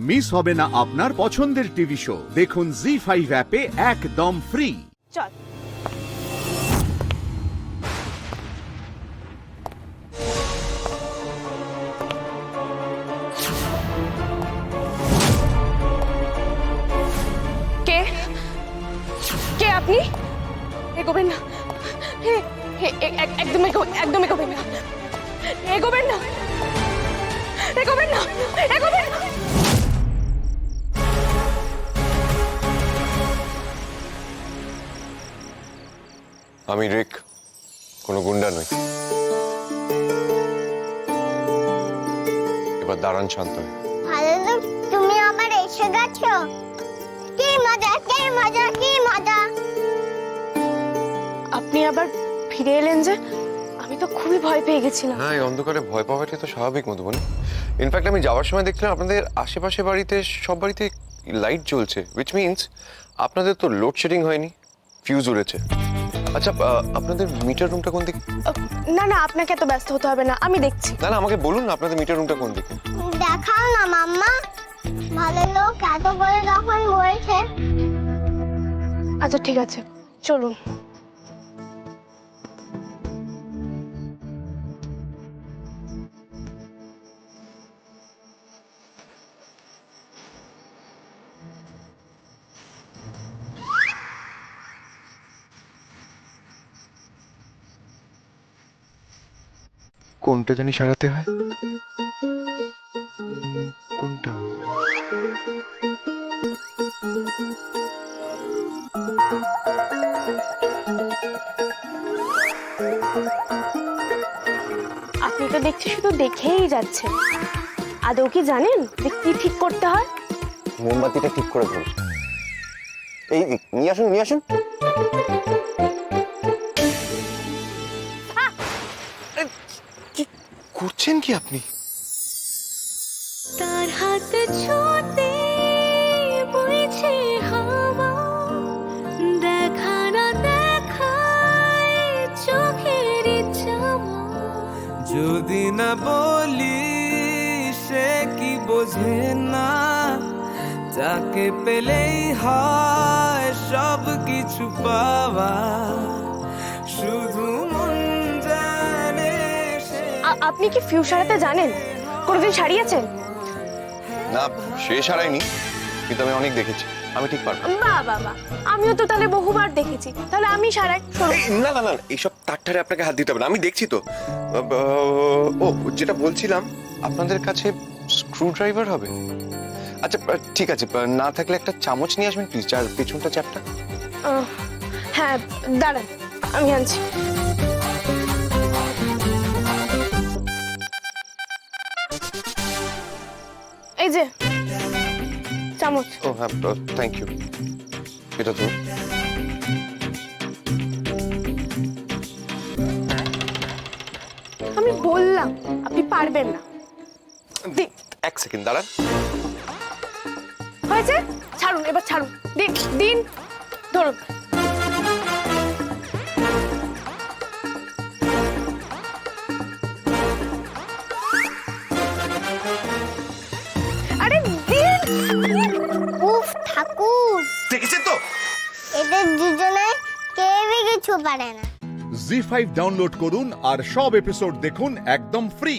Miss হবে না আপনার পছন্দের টিভি শো। দেখুন জি5 অ্যাপে একদম ফ্রি। চল। কে কে আপনি? এগোবেন না, একদম একদম এগোবেন না, এগোবেন না, এগোবেন না, এগোবেন না। আমি রিক, কোনো গুন্ডা নই। এবার দাঁড়ান শান্ত হয়ে। ভালো, তুমি আবার এসে গেছো। কি মজা, কি মজা, কি মজা। আপনি আবার ফিরে এলেন যে? আমি তো খুবই ভয় পেয়ে গেছিলাম। হ্যাঁ, এই অন্ধকারে ভয় পাওয়াটাই তো স্বাভাবিক মধুবন। ইনফ্যাক্ট আমি যাওয়ার সময় দেখলাম আপনাদের আশেপাশে বাড়িতে সব বাড়িতে লাইট জ্বলছে, উইচ মিনস আপনাদের তো লোডশেডিং হয়নি, ফিউজ উড়েছে। আচ্ছা, আপনাদের মিটার রুমটা কোন দিকে? না না, আপনাকে এত ব্যস্ত হতে হবে না, আমি দেখছি। না না, আমাকে বলুন না আপনাদের মিটার রুমটা কোন দিকে। দেখাও না মাম্মা, ভালো লোক এত করে যখন বলছে। আচ্ছা ঠিক আছে, চলুন। কোনটা জানি সারাতে হয়? কোনটা? আপনি তো দেখছি শুধু দেখেই যাচ্ছেন, আদৌ কি জানেন যে কি ঠিক করতে হয়? মোমবাতিটা ঠিক করে ধরুন। এই নিয়ে আসুন, নিয়ে আসুন। কি করছেন কি আপনি? তার হাত ছোঁতে বইছে হাওয়া, দেখা না দেখায় চোখের চাওয়া। যদি না বলি সে কি বোঝে না, যাকে পেলেই হয় সব কিছু পাওয়া, শুধু মন জানে সে। আপনি কি ফিউজ সারাতে জানেন? কোনোদিন সারিয়েছেন? না, সে সারাইনি, কিন্তু আমি অনেক দেখেছি, আমি ঠিক পারবো। বাহ বাহ বাহ, আমিও তো তাহলে বহুবার দেখেছি, তাহলে আমি সারাই। শোনো, না না না, এইসব তারটারে আপনাকে হাত দিতে হবে না, আমি দেখছি তো। ও, যেটা বলছিলাম, আপনাদের কাছে স্ক্রু ড্রাইভার হবে? আচ্ছা ঠিক আছে, না থাকলে একটা চামচ নিয়ে আসবেন প্লিজ, আর পেছনটা চ্যাপটা। হ্যাঁ দাঁড়ান, আমি আনছি। এই যে চামচ। ও হ্যাঁ, থ্যাংক ইউ। এটা তো আমি বললাম আপনি পারবেন না। এক সেকেন্ড দাঁড়ান। হয়েছে, ছাড়ুন এবার, ছাড়ুন, দিন দিন, ধরুন। আরে দিন। উফ ঠাকুর, দেখেছেন তো? এদের দুজনে কেউই কিছু পারে না। জি5 ডাউনলোড করুন আর সব এপিসোড দেখুন একদম ফ্রি।